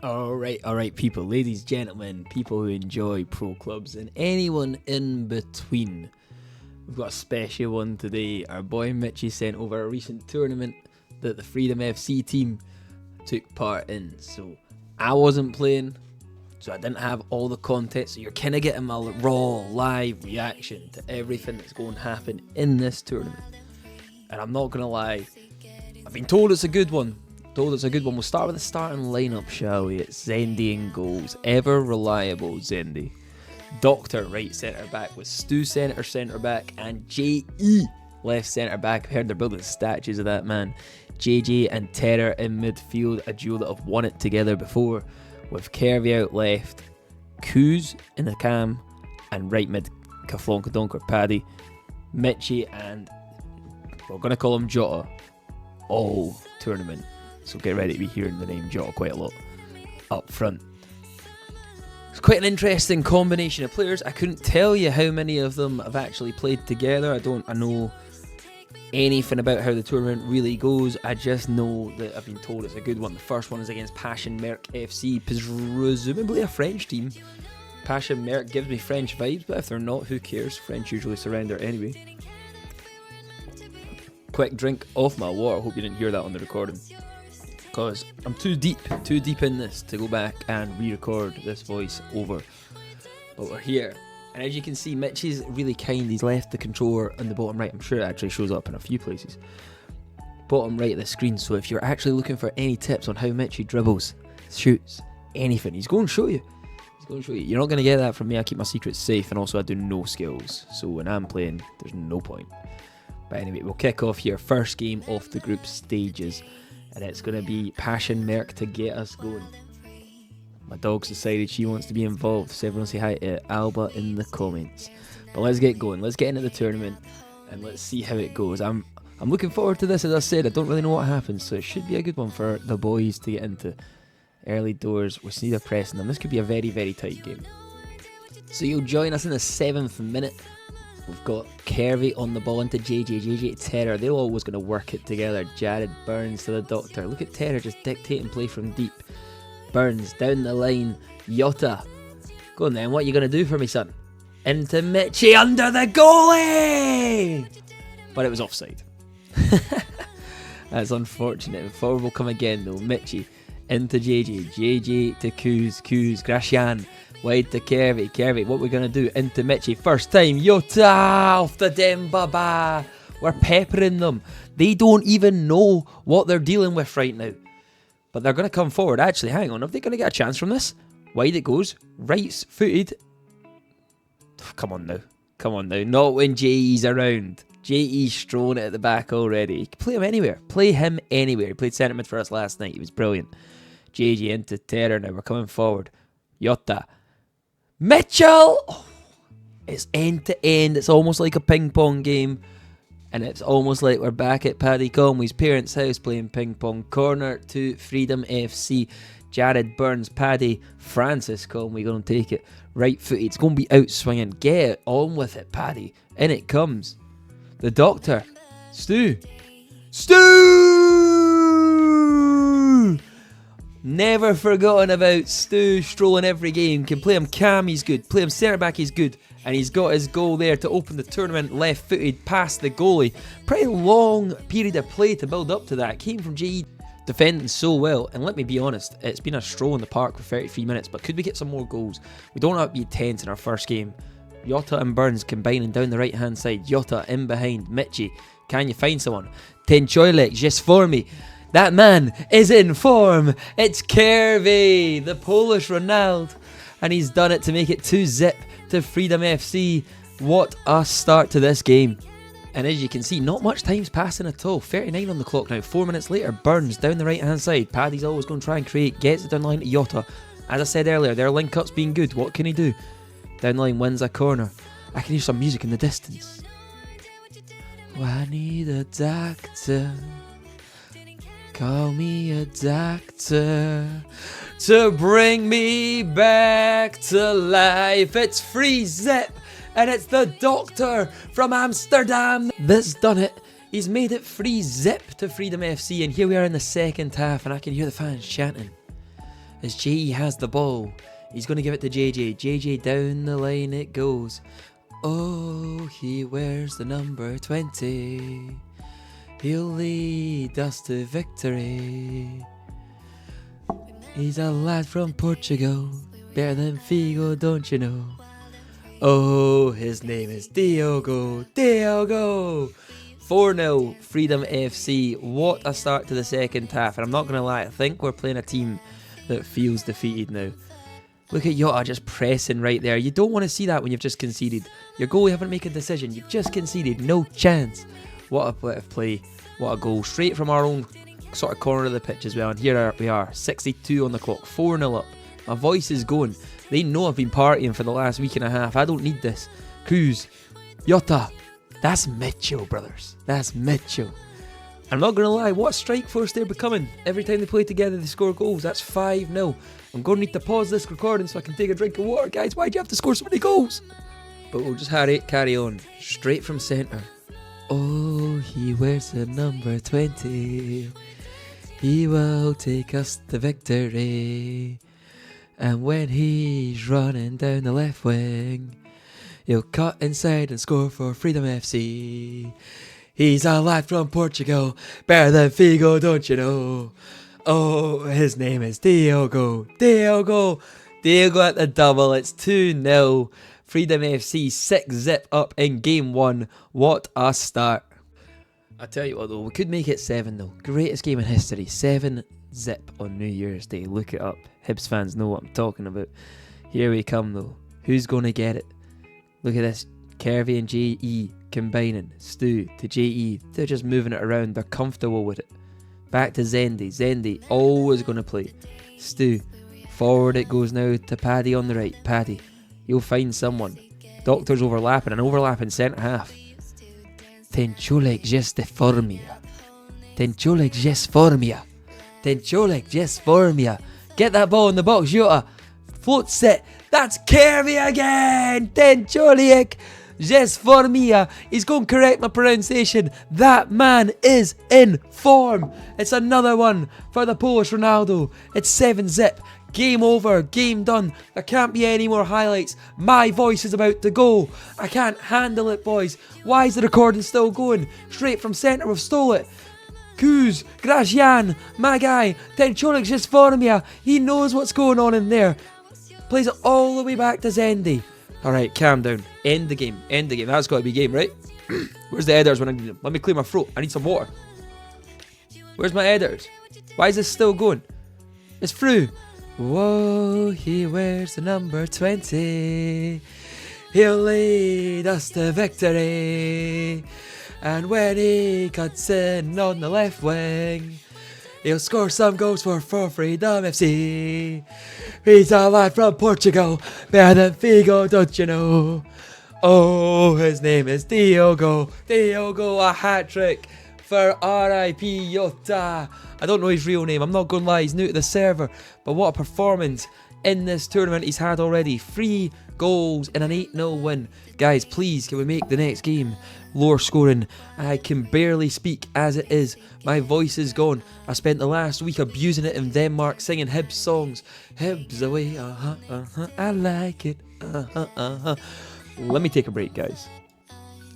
Alright, people, ladies, gentlemen, people who enjoy pro clubs, and anyone in between. We've got a special one today. Our boy Mitchie sent over a recent tournament that the Freedom FC team took part in. So I wasn't playing, so I didn't have all the context. So you're kind of getting my raw, live reaction to everything that's going to happen in this tournament. And I'm not going to lie, I've been told it's a good one. We'll start with the starting lineup, shall we? It's Zendy in goals. Ever reliable Zendy. Doctor right centre back with Stu centre back and JE left centre back. I heard they're building statues of that man. JJ and Terror in midfield, a duo that have won it together before, with Kervy out left, Kuz in the cam, and right mid Kaflonka Donker Paddy, Mitchie, and we're going to call him Jota all tournament. So get ready to be hearing the name Jota quite a lot up front. It's quite an interesting combination of players. I couldn't tell you how many of them have actually played together. I know anything about how the tournament really goes. I just know that I've been told it's a good one. The first one is against Passion Merc FC, presumably a French team. Passion Merc gives me French vibes, but if they're not, who cares? French usually surrender anyway. Quick drink off my water. I hope you didn't hear that on the recording, because I'm too deep in this to go back and re-record this voice over. But we're here, and as you can see, Mitch is really kind. He's left the controller on the bottom right. I'm sure it actually shows up in a few places. Bottom right of the screen. So if you're actually looking for any tips on how Mitch dribbles, shoots, anything, he's going to show you. You're not going to get that from me. I keep my secrets safe, and also I do no skills. So when I'm playing, there's no point. But anyway, we'll kick off here. First game off the group stages. And it's going to be Passion Merc to get us going. My dog's decided she wants to be involved, so everyone say hi to Alba in the comments. But let's get going. Let's get into the tournament and let's see how it goes. I'm looking forward to this. As I said, I don't really know what happens, so it should be a good one for the boys to get into. Early doors with neither pressing them. This could be a very, very tight game. So you'll join us in the 7th minute. We've got Kervy on the ball into JJ Terror. They're always going to work it together. Jared Burns to the Doctor. Look at Terror just dictating play from deep. Burns down the line. Jota. Go on then, what are you going to do for me, son? Into Mitchie under the goalie! But it was offside. That's unfortunate. Forward will come again though. Mitchie into JJ to Kuz, Gracian. Wide to Kervy, what we're going to do? Into Mitchie, first time, Jota off the Dembaba. We're peppering them. They don't even know what they're dealing with right now. But they're going to come forward. Actually, hang on, are they going to get a chance from this? Wide it goes, right footed. Come on now, not when JE's around. JE's throwing it at the back already. You can play him anywhere. He played centre mid for us last night, he was brilliant. JJ into Terror, now we're coming forward. Jota. Mitchell! Oh, it's end to end. It's almost like a ping pong game. And it's almost like we're back at Paddy Conway's parents' house playing ping pong. Corner to Freedom FC. Jared Burns, Paddy, Francis Conway going to take it. Right footed. It's going to be out swinging. Get on with it, Paddy. In it comes. The Doctor. Stu! Never forgotten about Stu strolling every game. Can play him cam, he's good. Play him centre back, he's good. And he's got his goal there to open the tournament. Left footed past the goalie. Pretty long period of play to build up to that. Came from JE defending so well. And let me be honest, it's been a stroll in the park for 33 minutes. But could we get some more goals? We don't have to be tense in our first game. Jota and Burns combining down the right hand side. Jota in behind. Mitchie, can you find someone? Tenchoylek, just for me. That man is in form. It's Kervy, the Polish Ronaldo. And he's done it to make it 2-0 to Freedom FC. What a start to this game. And as you can see, not much time's passing at all. 39 on the clock now. 4 minutes later, Burns down the right hand side. Paddy's always going to try and create. Gets it down the line to Jota. As I said earlier, their link-up's been good. What can he do? Down the line, wins a corner. I can hear some music in the distance. Oh, I need a doctor. Call me a doctor to bring me back to life. It's free zip, and it's the Doctor from Amsterdam that's done it. He's made it free zip to Freedom FC, and here we are in the second half, and I can hear the fans chanting. as JE has the ball. He's going to give it to JJ. JJ down the line it goes. Oh, he wears the number 20. He'll lead us to victory. He's a lad from Portugal, better than Figo, don't you know? Oh, his name is Diogo. Diogo! 4-0, Freedom FC. What a start to the second half. And I'm not going to lie, I think we're playing a team that feels defeated now. Look at Jota just pressing right there. You don't want to see that when you've just conceded. Your goalie haven't made a decision. You've just conceded. No chance. What a bit of play. What a goal. Straight from our own sort of corner of the pitch as well. And here we are. 62 on the clock. 4-0 up. My voice is going. They know I've been partying for the last week and a half. I don't need this. Cruz. Jota. That's Mitchell, brothers. That's Mitchell. I'm not going to lie, what a strike force they're becoming. Every time they play together, they score goals. That's 5-0. I'm going to need to pause this recording so I can take a drink of water. Guys, why'd you have to score so many goals? But we'll just carry on. Straight from centre. Oh, he wears the number 20. He will take us to victory. And when he's running down the left wing, he'll cut inside and score for Freedom FC. He's a lad from Portugal, better than Figo, don't you know? Oh, his name is Diogo. Diogo! Diogo at the double. It's 2-0. Freedom FC 6-zip up in game 1. What a start. I tell you what though, we could make it 7 though. Greatest game in history. 7-zip on New Year's Day. Look it up. Hibs fans know what I'm talking about. Here we come though. Who's going to get it? Look at this. Kervy and JE combining. Stu to JE. They're just moving it around. They're comfortable with it. Back to Zendi. Zendi always going to play. Stu. Forward it goes now to Paddy on the right. Paddy. You'll find someone. Doctor's overlapping. An overlapping centre half. Tenčulek just formia. Tenčulek just formia. Tenčulek just formia. Get that ball in the box, Jota. Floats it. That's Kervy again. Tenčulek just formia. He's going to correct my pronunciation. That man is in form. It's another one for the Polish Ronaldo. It's 7-zip. Game over. Game done. There can't be any more highlights. My voice is about to go. I can't handle it, boys. Why is the recording still going? Straight from centre, we've stole it. Kuz, Gracian, my guy, Tenčulek just formia. He knows what's going on in there. Plays it all the way back to Zendi. Alright, calm down. End the game. End the game. That's got to be game, right? Where's the editors when I need them? Let me clear my throat. I need some water. Where's my editors? Why is this still going? It's through. Whoa, he wears the number 20. He'll lead us to victory. And when he cuts in on the left wing, he'll score some goals for Freedom FC. He's a lad from Portugal, better than Figo, don't you know? Oh, his name is Diogo. Diogo, a hat-trick for R.I.P. Jota. I don't know his real name, I'm not going to lie, he's new to the server. But what a performance in this tournament he's had already. 3 goals in an 8-0 win. Guys, please, can we make the next game lower scoring? I can barely speak as it is. My voice is gone. I spent the last week abusing it in Denmark, singing Hibs songs. Hibs away, I like it, Let me take a break, guys.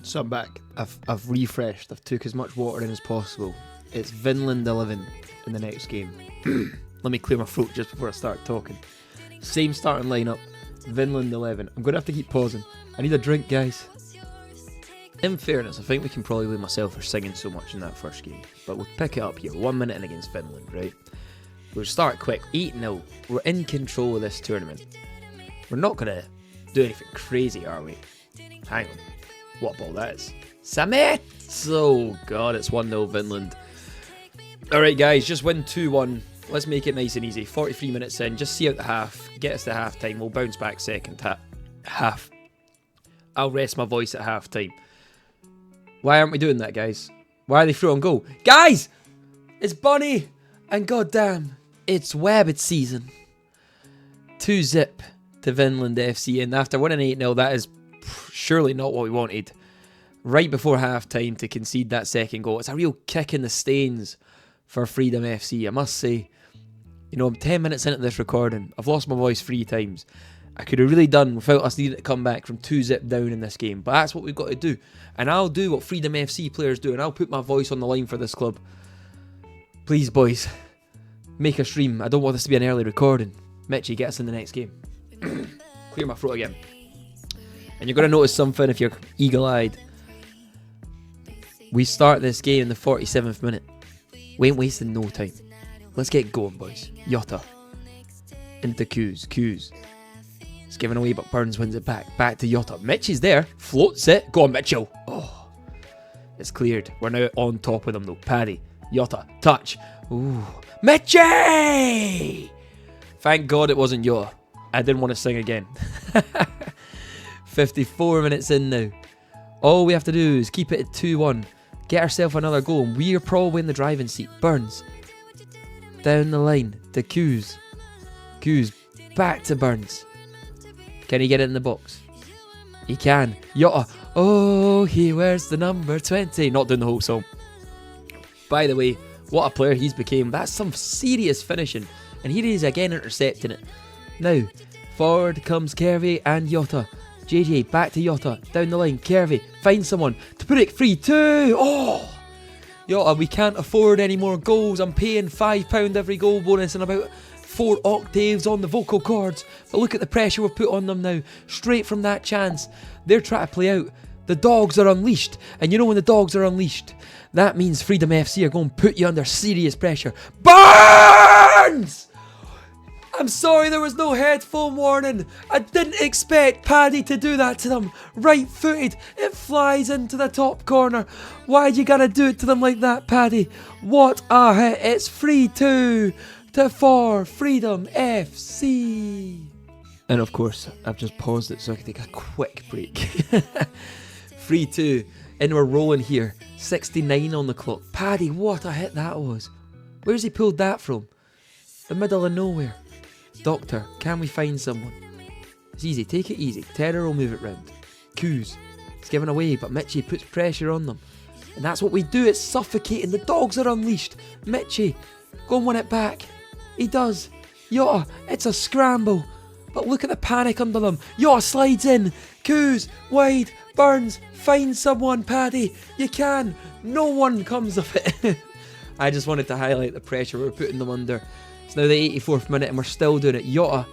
So I'm back. I've refreshed. I've took as much water in as possible. It's Vinland 11 in the next game. Let me clear my throat just before I start talking. Same starting lineup. Vinland 11. I'm going to have to keep pausing. I need a drink, guys. In fairness, I think we can probably blame myself for singing so much in that first game. But we'll pick it up here. 1 minute in against Finland, right? We'll start quick. 8-0. We're in control of this tournament. We're not going to do anything crazy, are we? Hang on. What ball that is? Samet! Oh, God, it's 1-0 Finland. Alright, guys, just win 2-1. Let's make it nice and easy. 43 minutes in. Just see out the half. Get us to half time. We'll bounce back second half. I'll rest my voice at half time. Why aren't we doing that, guys? Why are they through on goal? Guys! It's Bunny! And goddamn, it's Wabbit season. 2-zip to Vinland FC. And after winning 8-0, that is surely not what we wanted. Right before half time to concede that second goal. It's a real kick in the stains for Freedom FC, I must say. You know, I'm 10 minutes into this recording. I've lost my voice 3 times. I could have really done without us needing to come back from 2-0 down in this game. But that's what we've got to do. And I'll do what Freedom FC players do. And I'll put my voice on the line for this club. Please, boys. Make a stream. I don't want this to be an early recording. Mitchie, get us in the next game. Clear my throat again. And you're going to notice something if you're eagle-eyed. We start this game in the 47th minute. We ain't wasting no time. Let's get going, boys. Jota. Into Kuz. It's given away, but Burns wins it back. Back to Jota. Mitchie's there. Floats it. Go on, Mitchell. Oh. It's cleared. We're now on top of them, though. Paddy. Jota. Touch. Ooh. Mitchie! Thank God it wasn't Jota. I didn't want to sing again. 54 minutes in now. All we have to do is keep it at 2-1. Get ourselves another goal, and we're probably in the driving seat. Burns. Down the line to Kuz. Back to Burns. Can he get it in the box? He can. Jota. Oh, he wears the number 20. Not doing the whole song. By the way, what a player he's became. That's some serious finishing. And here he is again intercepting it. Now, forward comes Kervy and Jota. JJ, back to Jota. Down the line, Kervy. Finds someone to put it 3-2. Oh! Jota, we can't afford any more goals. I'm paying £5 every goal bonus and about 4 octaves on the vocal cords. But look at the pressure we've put on them now. Straight from that chance. They're trying to play out. The dogs are unleashed. And you know when the dogs are unleashed, that means Freedom FC are going to put you under serious pressure. Burns! I'm sorry there was no headphone warning. I didn't expect Paddy to do that to them. Right-footed, it flies into the top corner. Why'd you gotta do it to them like that, Paddy? What a hit. It's 3-2 for Freedom FC. And of course, I've just paused it so I can take a quick break. 3-2, and we're rolling here. 69 on the clock. Paddy, what a hit that was. Where's he pulled that from? The middle of nowhere. Doctor, can we find someone? It's easy, take it easy. Terror will move it round. Kuz, it's given away, but Mitchie puts pressure on them. And that's what we do, it's suffocating. The dogs are unleashed. Mitchie, go and win it back. He does. Jota, it's a scramble. But look at the panic under them. Jota slides in. Kuz, wide. Burns, find someone, Paddy. You can. No one comes of it. I just wanted to highlight the pressure we're putting them under. It's now the 84th minute and we're still doing it. Jota,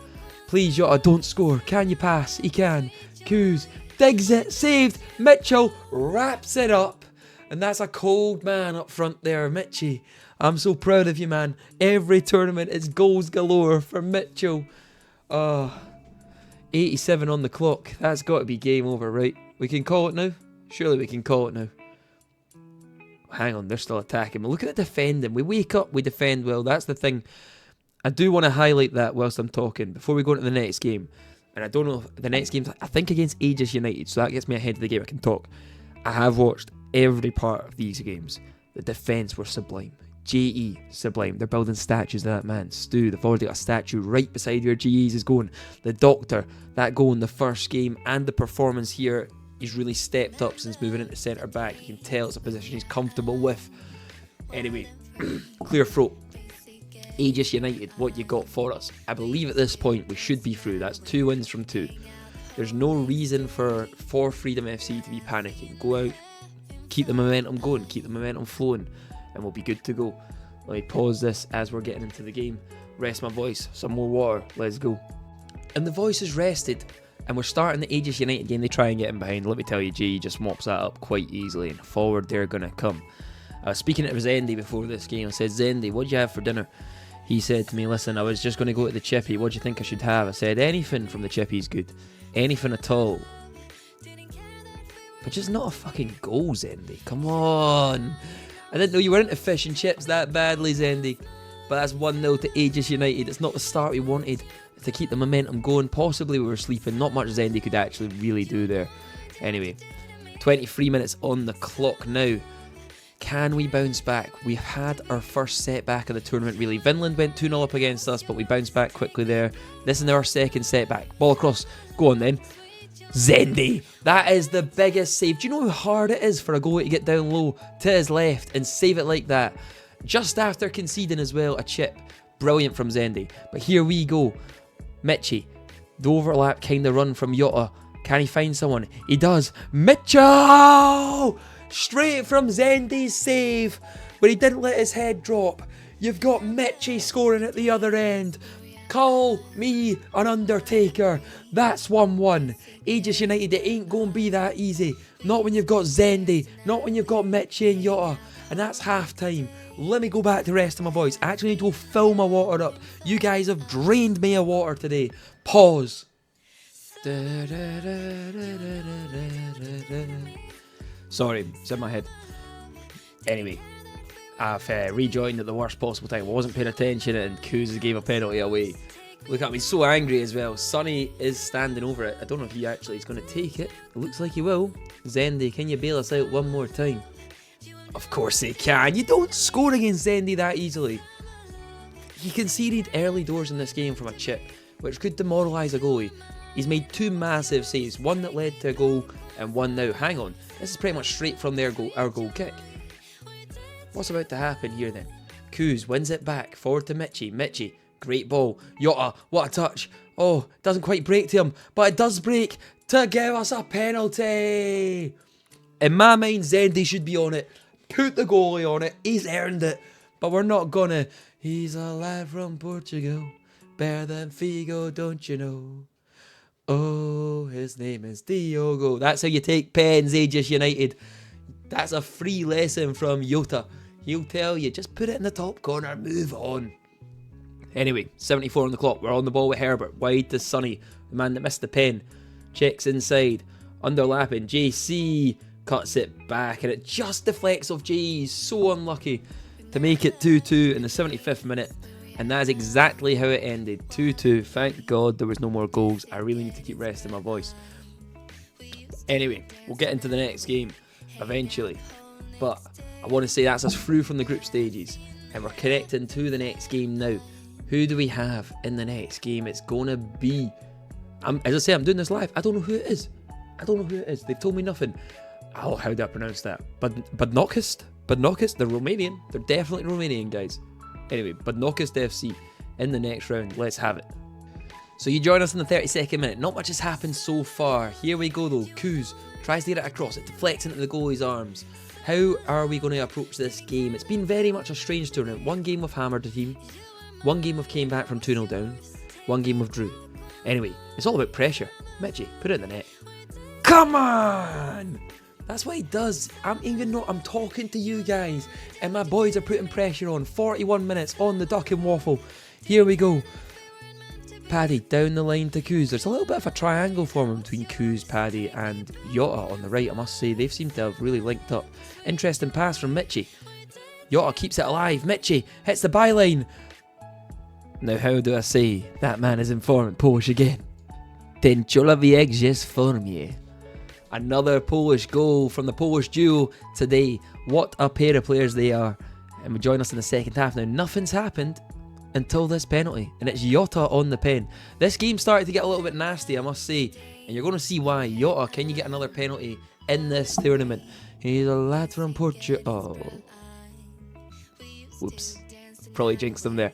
please Jota, don't score. Can you pass? He can. Kuz digs it, saved. Mitchell wraps it up. And that's a cold man up front there, Mitchie. I'm so proud of you, man. Every tournament is goals galore for Mitchell. 87 on the clock. That's got to be game over, right? We can call it now? Surely we can call it now. Hang on, they're still attacking. But look at the defending. We wake up, we defend well. That's the thing. I do want to highlight that whilst I'm talking before we go into the next game. And I don't know if the next game's, I think, against Aegis United, so that gets me ahead of the game. I can talk. I have watched every part of these games. The defence were sublime. JE, sublime. They're building statues of that man. Stu, they've already got a statue right beside where GE's is going. The Doctor, that goal in the first game and the performance here, he's really stepped up since moving into centre back. You can tell it's a position he's comfortable with. Anyway, clear throat. Aegis United, what you got for us? I believe at this point we should be through. That's 2 wins from 2. There's no reason for Freedom FC to be panicking. Go out, keep the momentum going, keep the momentum flowing, and we'll be good to go. Let me pause this as we're getting into the game. Rest my voice, some more water, let's go. And the voice is rested, and we're starting the Aegis United game. They try and get in behind. Let me tell you, G just mops that up quite easily, and forward they're going to come. I was speaking to Zendy before this game. I said, Zendy, what do you have for dinner? He said to me, listen, I was just going to go to the chippy. What do you think I should have? I said, anything from the chippy's good. Anything at all. But just not a fucking goal, Zendy. Come on. I didn't know you were into fish and chips that badly, Zendy. But that's 1-0 to Aegis United. It's not the start we wanted. To keep the momentum going. Possibly we were sleeping. Not much Zendy could actually really do there. Anyway, 23 minutes on the clock now. Can we bounce back? We've had our first setback of the tournament, really. Vinland went 2-0 up against us, but we bounced back quickly there. This is our second setback. Ball across. Go on then. Zendy. That is the biggest save. Do you know how hard it is for a goalie to get down low to his left and save it like that? Just after conceding as well a chip. Brilliant from Zendy. But here we go. Michy. The overlap kind of run from Jota. Can he find someone? He does. Mitchell! Straight from Zendy's save. But he didn't let his head drop. You've got Michy scoring at the other end. Call me an Undertaker. That's 1-1. Aegis United, it ain't going to be that easy. Not when you've got Zendy. Not when you've got Michy and Jota. And that's half time. Let me go back to the rest of my voice. I actually need to go fill my water up. You guys have drained me of water today. Pause. Sorry, it's in my head. Anyway, I've rejoined at the worst possible time. I wasn't paying attention and Kuz gave a penalty away. Look at me, so angry as well. Sonny is standing over it. I don't know if he actually is going to take it. It looks like he will. Zendy, can you bail us out one more time? Of course he can. You don't score against Zendy that easily. He conceded early doors in this game from a chip, which could demoralise a goalie. He's made 2 massive saves, one that led to a goal and one now. Hang on, this is pretty much straight from our goal kick. What's about to happen here then? Kuz wins it back, forward to Michy. Michy, great ball. Jota, what a touch. Oh, doesn't quite break to him, but it does break to give us a penalty. In my mind, Zendy should be on it. Put the goalie on it. He's earned it. But we're not gonna. He's a lad from Portugal. Better than Figo, don't you know? Oh, his name is Diogo. That's how you take pens, Aegis United. That's a free lesson from Jota. He'll tell you, just put it in the top corner, move on. Anyway, 74 on the clock. We're on the ball with Herbert. Wide to Sonny, the man that missed the pen. Checks inside. Underlapping. JC cuts it back and it just deflects off J. He's so unlucky to make it 2-2 in the 75th minute. And that is exactly how it ended. 2-2. Thank God there was no more goals. I really need to keep resting my voice. Anyway, we'll get into the next game eventually. But I want to say that's us through from the group stages. And we're connecting to the next game now. Who do we have in the next game? It's going to be... as I say, I'm doing this live. I don't know who it is. They've told me nothing. Oh, how do I pronounce that? Badnokist? They're Romanian. They're definitely Romanian, guys. Anyway, Badnokist FC in the next round. Let's have it. So you join us in the 32nd minute. Not much has happened so far. Here we go though. Kuz tries to get it across. It deflects into the goalie's arms. How are we going to approach this game? It's been very much a strange tournament. One game we've hammered the team. One game we've came back from 2-0 down. One game we've drew. Anyway, it's all about pressure. Michy, put it in the net. Come on! That's what he does. I'm talking to you guys. And my boys are putting pressure on. 41 minutes on the duck and waffle. Here we go. Paddy down the line to Kuz. There's a little bit of a triangle forming between Kuz, Paddy and Jota on the right. I must say, they've seemed to have really linked up. Interesting pass from Michy. Jota keeps it alive. Michy hits the byline. Now how do I say that man is in form in Polish again? Ten człowiek jest w formie. Another Polish goal from the Polish duo today. What a pair of players they are. And we join us in the second half. Now, nothing's happened until this penalty. And it's Jota on the pen. This game started to get a little bit nasty, I must say. And you're going to see why. Jota, can you get another penalty in this tournament? He's a lad from Portugal. Whoops. Probably jinxed him there.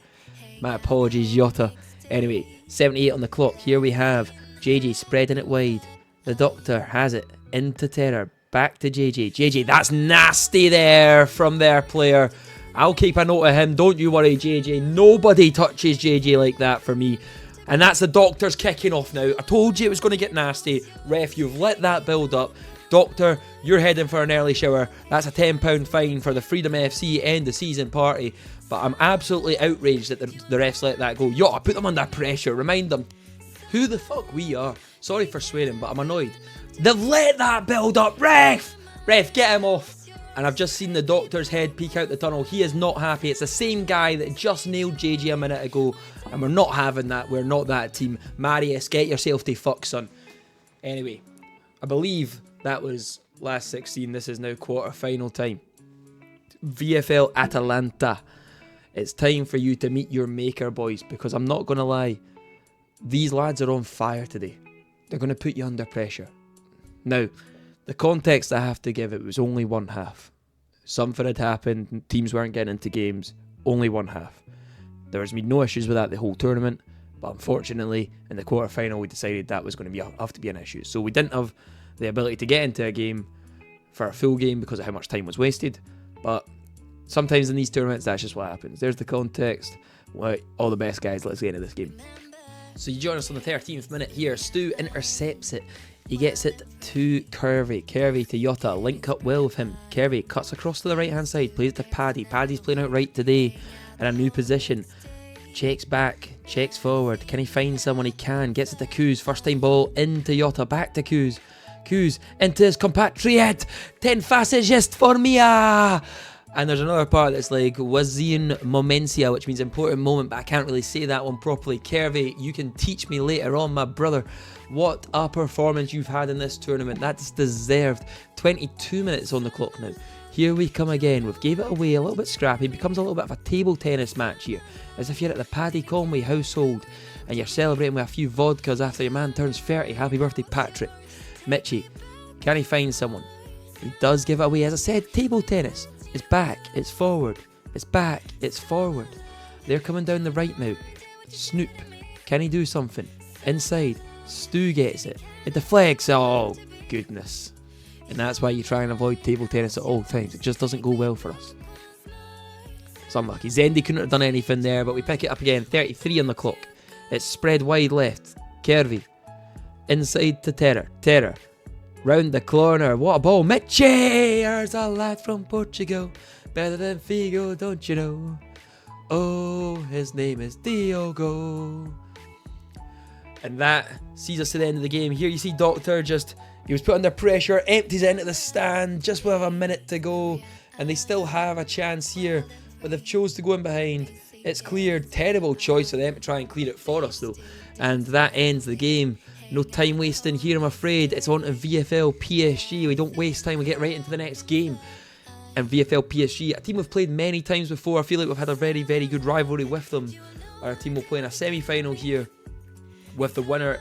My apologies, Jota. Anyway, 78 on the clock. Here we have JJ spreading it wide. The doctor has it into Terror. Back to JJ. JJ, that's nasty there from their player. I'll keep a note of him. Don't you worry, JJ. Nobody touches JJ like that for me. And that's the doctor's kicking off now. I told you it was going to get nasty. Ref, you've let that build up. Doctor, you're heading for an early shower. That's a £10 fine for the Freedom FC end of season party. But I'm absolutely outraged that the refs let that go. Yo, I put them under pressure. Remind them who the fuck we are. Sorry for swearing, but I'm annoyed. They've let that build up. Ref, get him off. And I've just seen the doctor's head peek out the tunnel. He is not happy. It's the same guy that just nailed JJ a minute ago. And we're not having that. We're not that team. Marius, get yourself to fuck, son. Anyway, I believe that was last 16. This is now quarter-final time. VFL Atalanta. It's time for you to meet your maker, boys. Because I'm not going to lie. These lads are on fire today. They're going to put you under pressure. Now, the context I have to give, it was only one half. Something had happened. Teams weren't getting into games. Only one half. There has been no issues with that the whole tournament, but unfortunately in the quarter-final we decided that was going to have to be an issue. So we didn't have the ability to get into a game for a full game because of how much time was wasted, but sometimes in these tournaments that's just what happens. There's the context. Well, all the best, guys. Let's get into this game. So you join us on the 13th minute here. Stu intercepts it. He gets it to Curvy. Curvy to Jota. Link up well with him. Curvy cuts across to the right-hand side. Plays to Paddy. Paddy's playing out right today in a new position. Checks back. Checks forward. Can he find someone? He can. Gets it to Kuz. First time ball into Jota. Back to Kuz. Kuz into his compatriot. 10 faces just for Mia. And there's another part that's like Wazin Momencia, which means important moment, but I can't really say that one properly. Curvy, you can teach me later on, my brother. What a performance you've had in this tournament. That's deserved. 22 minutes on the clock now. Here we come again. We've gave it away, a little bit scrappy. It becomes a little bit of a table tennis match here. As if you're at the Paddy Conway household and you're celebrating with a few vodkas after your man turns 30. Happy birthday, Patrick. Mitchie, can he find someone? He does give it away. As I said, table tennis. It's back, it's forward, it's back, it's forward. They're coming down the right now. Snoop, can he do something? Inside, Stu gets it. It deflects, oh goodness. And that's why you try and avoid table tennis at all times. It just doesn't go well for us. It's unlucky. Zendi couldn't have done anything there, but we pick it up again. 33 on the clock. It's spread wide left. Curvy. Inside to Terror. Terror. Round the corner, what a ball, Mitchie! There's a lad from Portugal, better than Figo, don't you know? Oh, his name is Diogo. And that sees us to the end of the game. Here you see Doctor he was put under pressure, empties it into the stand, just with a minute to go. And they still have a chance here, but they've chose to go in behind. It's cleared, terrible choice for them to try and clear it for us though. And that ends the game. No time wasting here, I'm afraid. It's on to VFL PSG. We don't waste time, we get right into the next game. And VFL PSG, a team we've played many times before. I feel like we've had a very, very good rivalry with them. Our team will play in a semi-final here, with the winner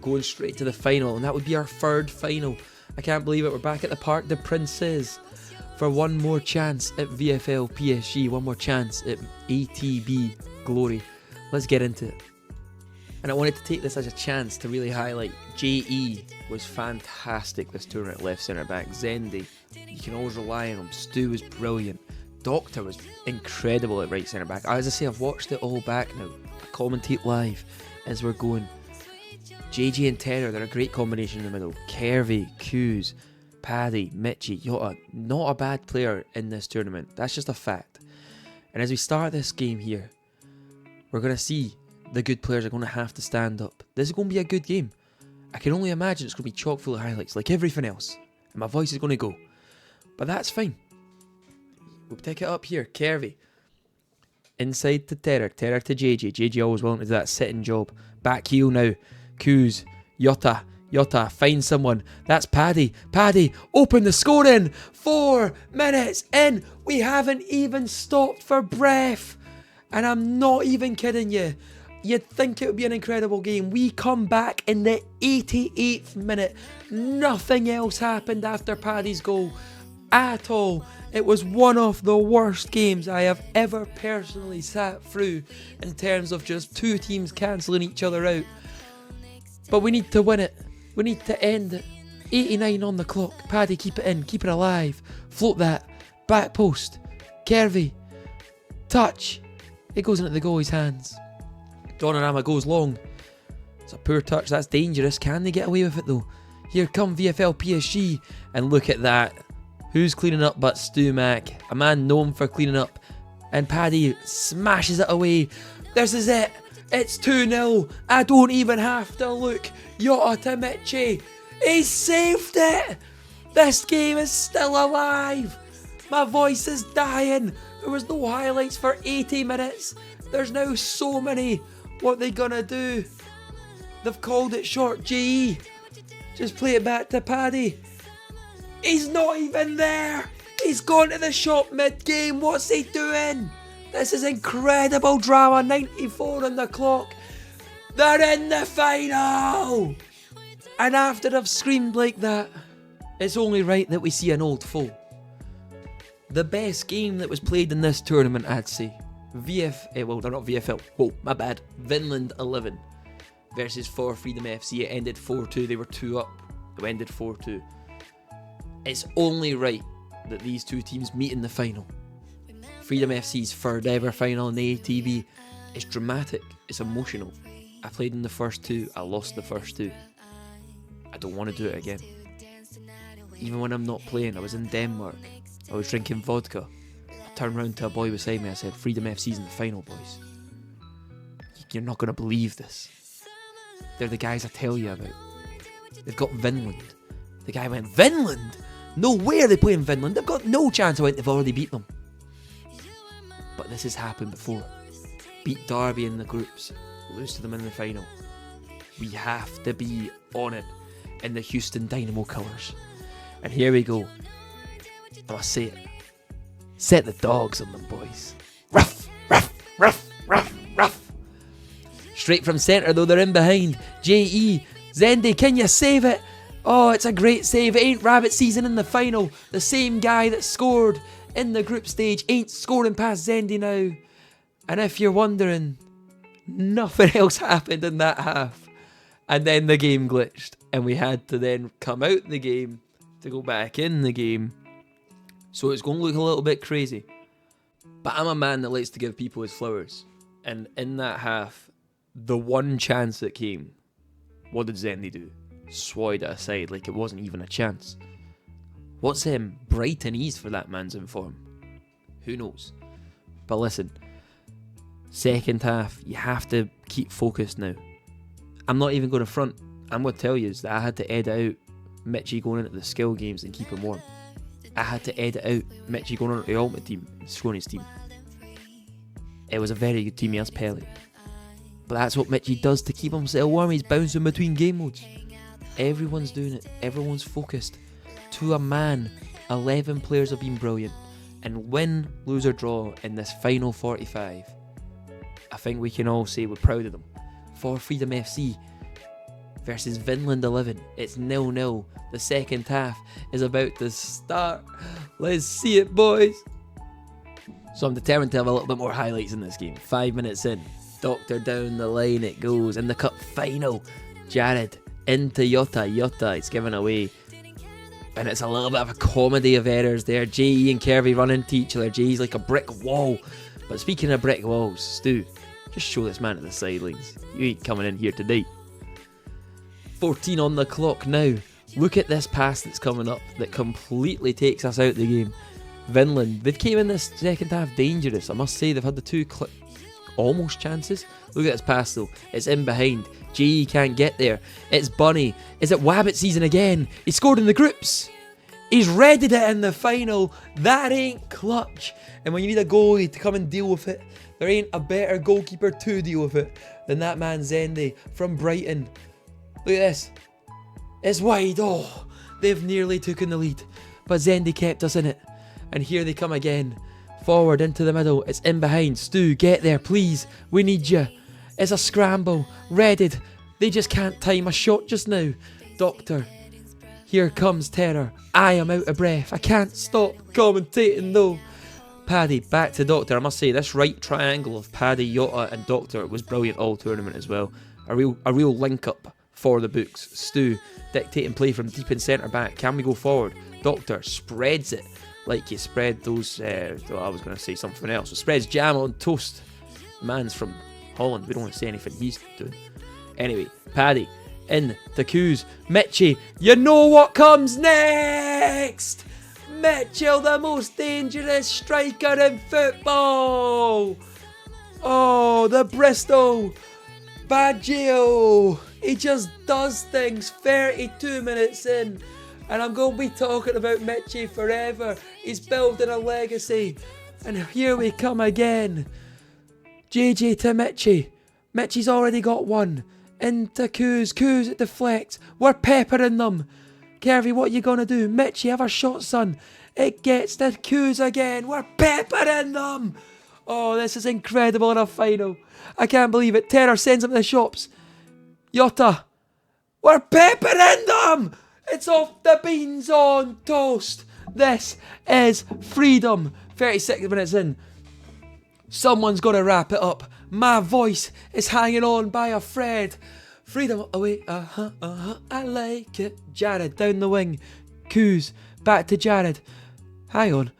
going straight to the final. And that would be our third final. I can't believe it. We're back at the Parc des Princes for one more chance at VFL PSG. One more chance at ATB glory. Let's get into it. And I wanted to take this as a chance to really highlight JE was fantastic this tournament, left centre back. Zendi, you can always rely on him. Stu was brilliant. Doctor was incredible at right centre back. As I say, I've watched it all back now. I commentate live as we're going. JJ and Terror, they're a great combination in the middle. Curvy, Kuz, Paddy, Mitchie, Jota, not a bad player in this tournament. That's just a fact. And as we start this game here, we're going to see the good players are going to have to stand up. This is going to be a good game. I can only imagine it's going to be chock full of highlights like everything else. And my voice is going to go. But that's fine. We'll pick it up here. Curvy. Inside to Terror. Terror to JJ. JJ always willing to do that sitting job. Back heel now. Kuz. Jota. Jota. Find someone. That's Paddy. Paddy. Open the scoring. 4 minutes in. We haven't even stopped for breath. And I'm not even kidding you. You'd think it would be an incredible game. We come back in the 88th minute. Nothing else happened after Paddy's goal at all. It was one of the worst games I have ever personally sat through in terms of just two teams cancelling each other out. But we need to win it. We need to end it. 89 on the clock. Paddy, keep it in. Keep it alive. Float that. Back post. Curvy. Touch. It goes into the goalie's hands. Donnarumma goes long. It's a poor touch. That's dangerous. Can they get away with it though? Here come VFL PSG. And look at that. Who's cleaning up but Stu Mac? A man known for cleaning up. And Paddy smashes it away. This is it. It's 2-0. I don't even have to look. Jota to Mitchie. He saved it. This game is still alive. My voice is dying. There was no highlights for 80 minutes. There's now so many. What are they gonna do? They've called it short. GE. Just play it back to Paddy. He's not even there. He's gone to the shop mid-game. What's he doing? This is incredible drama. 94 on the clock. They're in the final. And after I've screamed like that, it's only right that we see an old foe. The best game that was played in this tournament, I'd say. well, they're not VFL. Whoa, my bad. Vinland 11 versus For Freedom FC. It ended 4-2. They were 2 up. It ended 4-2. It's only right that these two teams meet in the final. Freedom FC's third ever final in the ATB. It's dramatic. It's emotional. I played in the first 2. I lost the first 2. I don't want to do it again. Even when I'm not playing, I was in Denmark. I was drinking vodka. I turned around to a boy beside me. I said, Freedom FC's in the final, boys. You're not going to believe this. They're the guys I tell you about. They've got Vinland. The guy went, Vinland? No way are they playing Vinland. They've got no chance. I went, they've already beat them. But this has happened before. Beat Derby in the groups. Lose to them in the final. We have to be on it in the Houston Dynamo colours. And here we go. I must say it. Set the dogs on them, boys. Ruff, ruff, ruff, ruff, ruff. Straight from centre, though, they're in behind. J.E. Zendy, can you save it? Oh, it's a great save. It ain't rabbit season in the final. The same guy that scored in the group stage ain't scoring past Zendy now. And if you're wondering, nothing else happened in that half. And then the game glitched. And we had to then come out the game to go back in the game. So it's going to look a little bit crazy. But I'm a man that likes to give people his flowers. And in that half, the one chance that came, what did Zendy do? Swatted it aside like it wasn't even a chance. What's Brighton ease for that man's in form? Who knows? But listen, second half, you have to keep focused now. I'm not even going to front. I'm going to tell you is that I had to edit out Mitchie going into the skill games and keep him warm. I had to edit out Mitchie going into the ultimate team and scoring his team. It was a very good team, he has Pele. But that's what Mitchie does to keep himself warm. He's bouncing between game modes. Everyone's doing it. Everyone's focused. To a man, 11 players have been brilliant. And win, lose or draw in this final 45, I think we can all say we're proud of them. For Freedom FC versus Vinland 11. It's 0-0. The second half is about to start. Let's see it, boys. So I'm determined to have a little bit more highlights in this game. 5 minutes in. Doctor down the line it goes. In the cup final. Jared into Jota. Jota, it's given away. And it's a little bit of a comedy of errors there. J.E. and Kirby run into each other. J.E.'s like a brick wall. But speaking of brick walls, Stu, just show this man at the sidelines. You ain't coming in here tonight. 14 on the clock now. Look at this pass that's coming up that completely takes us out the game. Vinland, they came in this second half dangerous. I must say, they've had the two almost chances. Look at this pass though. It's in behind. G can't get there. It's Bunny. Is it Wabbit season again? He scored in the groups. He's readied it in the final. That ain't clutch. And when you need a goalie to come and deal with it, there ain't a better goalkeeper to deal with it than that man Zendy from Brighton. Look at this. It's wide. Oh, they've nearly taken the lead. But Zendy kept us in it. And here they come again. Forward into the middle. It's in behind. Stu, get there, please. We need you. It's a scramble. Readied. They just can't time a shot just now. Doctor. Here comes terror. I am out of breath. I can't stop commentating though. Paddy, back to Doctor. I must say, this right triangle of Paddy, Jota and Doctor was brilliant all tournament as well. A real link up for the books. Stu, dictating play from deep in centre back. Can we go forward? Doctor spreads it like you spread those, I was going to say something else. So spreads jam on toast. Man's from Holland. We don't want to say anything he's doing. Anyway, Paddy in the queues. Mitchie, you know what comes next? Mitchell, the most dangerous striker in football. Oh, the Bristol Baggio. He just does things 32 minutes in. And I'm going to be talking about Mitchie forever. He's building a legacy. And here we come again. JJ to Mitchie. Mitchie's already got one. Into Coos. Coos, it deflects. We're peppering them. Kervy, what are you going to do? Mitchie, have a shot, son. It gets to Coos again. We're peppering them. Oh, this is incredible in a final. I can't believe it. Terror sends them to the shops. Jota. We're peppering them. It's off the beans on toast. This is freedom. 36 minutes in. Someone's got to wrap it up. My voice is hanging on by a thread. Freedom away, I like it. Jared down the wing. Coos back to Jared. Hang on.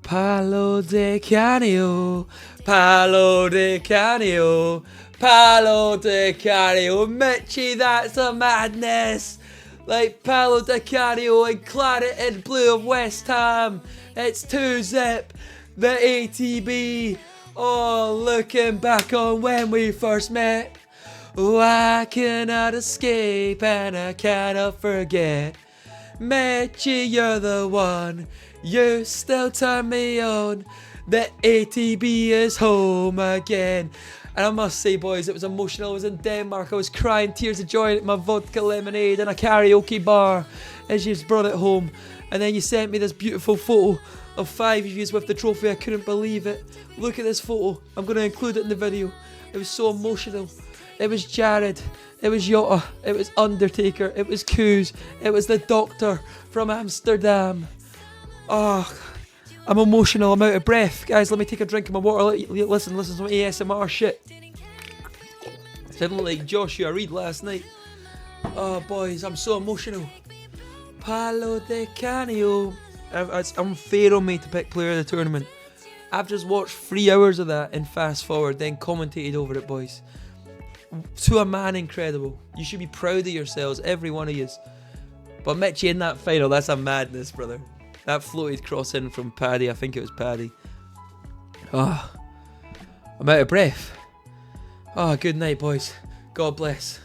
Palo de Canio. Palo de Canio. Palo de Canio. Mitchie, that's a madness. Like Palo de Canio and Claret and Blue of West Ham. It's 2-zip. The ATB. Oh, looking back on when we first met. Oh, I cannot escape and I cannot forget. Mitchie, you're the one. You still turn me on. The ATB is home again. And I must say, boys, it was emotional. I was in Denmark. I was crying tears of joy at my vodka lemonade in a karaoke bar as you brought it home. And then you sent me this beautiful photo of 5 of you with the trophy. I couldn't believe it. Look at this photo. I'm going to include it in the video. It was so emotional. It was Jared. It was Jota. It was Undertaker. It was Coos. It was the doctor from Amsterdam. Oh, I'm emotional. I'm out of breath. Guys, let me take a drink of my water. Listen to some ASMR shit. Sounded like Joshua Reed last night. Oh, boys, I'm so emotional. Palo de Canio. It's unfair on me to pick player of the tournament. I've just watched 3 hours of that in fast forward, then commentated over it, boys. To a man, incredible. You should be proud of yourselves, every one of you. But Mitchie in that final, that's a madness, brother. That floated cross in from Paddy. I think it was Paddy. Oh, I'm out of breath. Oh, good night, boys. God bless.